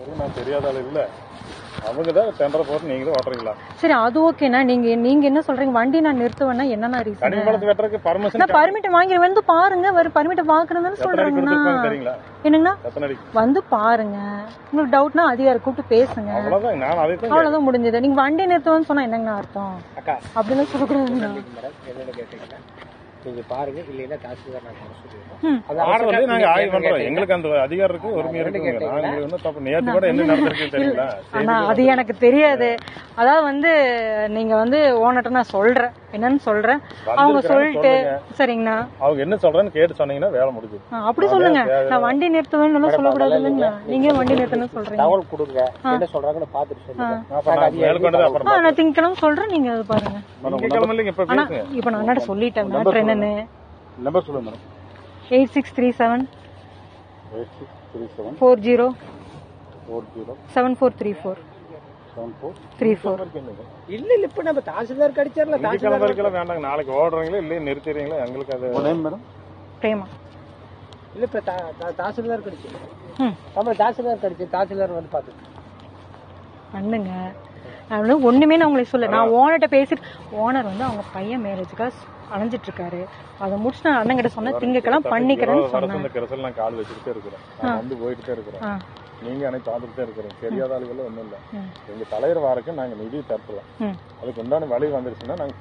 நான் தெரியாத ஆளு இல்ல. அவங்க தான் டெண்டர் போட்டு நீங்களும் ஓட்டுறீங்களா? சரி அது ஓகேண்ணா. நீங்க என்ன சொல்றீங்க? வண்டி நான் நிறுத்துவேன்னா என்னன்னா ரீசன்? கனிமலத்து வெட்டறதுக்கு பர்மிஷன் நான் பர்மிட் வாங்கி வந்து பாருங்க. பர்மிட் வாங்குறதுன்னு சொல்றேன்னா என்னங்கண்ணா வந்து பாருங்க. உங்களுக்கு டவுட்னா அதிகாரி கூப்பிட்டு பேசுங்க. அவ்வளவுதான் முடிஞ்சது. நீங்க வண்டி நிறுத்துவேன்னு சொன்னா என்னங்கண்ணா அர்த்தம்? அப்படின்னு சொல்லக்கூடாதுங்களா? நீங்க பாருங்க, இல்லைன்னா தாசில்தார் நான் சொல்லுவோம். நாங்க ஆய்வு பண்றோம். எங்களுக்கு அந்த அதிகாரம் இருக்கு, உரிமை இருக்கு. நாங்க வந்து தப்பு நேத்து கூட என்ன நடந்துருக்கு தெரியுங்களா? ஆனா அது எனக்கு தெரியாது. அதாவது வந்து நீங்க வந்து ஓனர்ட்ட நான் சொல்றேன், என்னன்னு சொல்றேன். அவங்க சொல்லிட்டு சரிங்கண்ணா அவங்க என்ன சொல்றேன்னு கேட்டு சொன்னீங்கன்னா வேலை முடிஞ்சது. அப்படி சொல்லுங்க. நான் வண்டி நிறுத்துவேன்னு சொல்லக்கூடாது இல்லைங்களா? நீங்க வண்டி நிறுத்தணும்னு சொல்றீங்க. தகவல் கொடுங்க, என்ன சொல்றாங்கன்னு பாத்துட்டு சொல்லுங்க. நான் திங்கக்கிழமை சொல்றேன், நீங்க அது பாருங்க. இப்ப நான் அண்ணாட்ட சொல்லிட்டேன் மேட்ரு என்னன்னு. நம்பர் சொல்லுங்க மேடம். 8637 40 7434 இல்ல இப்ப நம்ம தாசில்தார் கடிச்சார்ல. தாசில்தார் வேண்டாங்க, நாளைக்கு ஓடுறீங்களா இல்ல நிறுத்திடுறீங்களா? எங்களுக்கு அது பிரேமா இல்ல. இப்ப தாசில்தார் கடிச்சு நம்ம தாசில்தார் கடிச்சு தாசில்தார் வந்து பாத்து பண்ணுங்க. நான் ஒண்ணுமே நான் உங்களுக்கு சொல்ல. நான் ஓனர்கிட்ட பேசிட்டு ஓனர் வந்து அவங்க பையன் மேரேஜுக்காக அலைஞ்சிட்டு இருக்காரு. அதை முடிச்சு நான் அண்ணன் கிட்ட சொன்ன திங்கக்கெல்லாம் பண்ணிக்கிறேன்னு சொன்னேன். நான் கால் வச்சுக்கிட்டே இருக்கிறேன், நான் வந்து போயிட்டே இருக்கிறேன். நீங்க அன்னைக்கு பார்த்துட்டே இருக்கிறேன். தெரியாத ஆளுகள் ஒண்ணும் இல்ல. எங்க தலைவர் வாரக்கு நாங்க நிதி தரலாம். அதுக்கு உண்டான வழி வந்துருச்சுன்னா நாங்க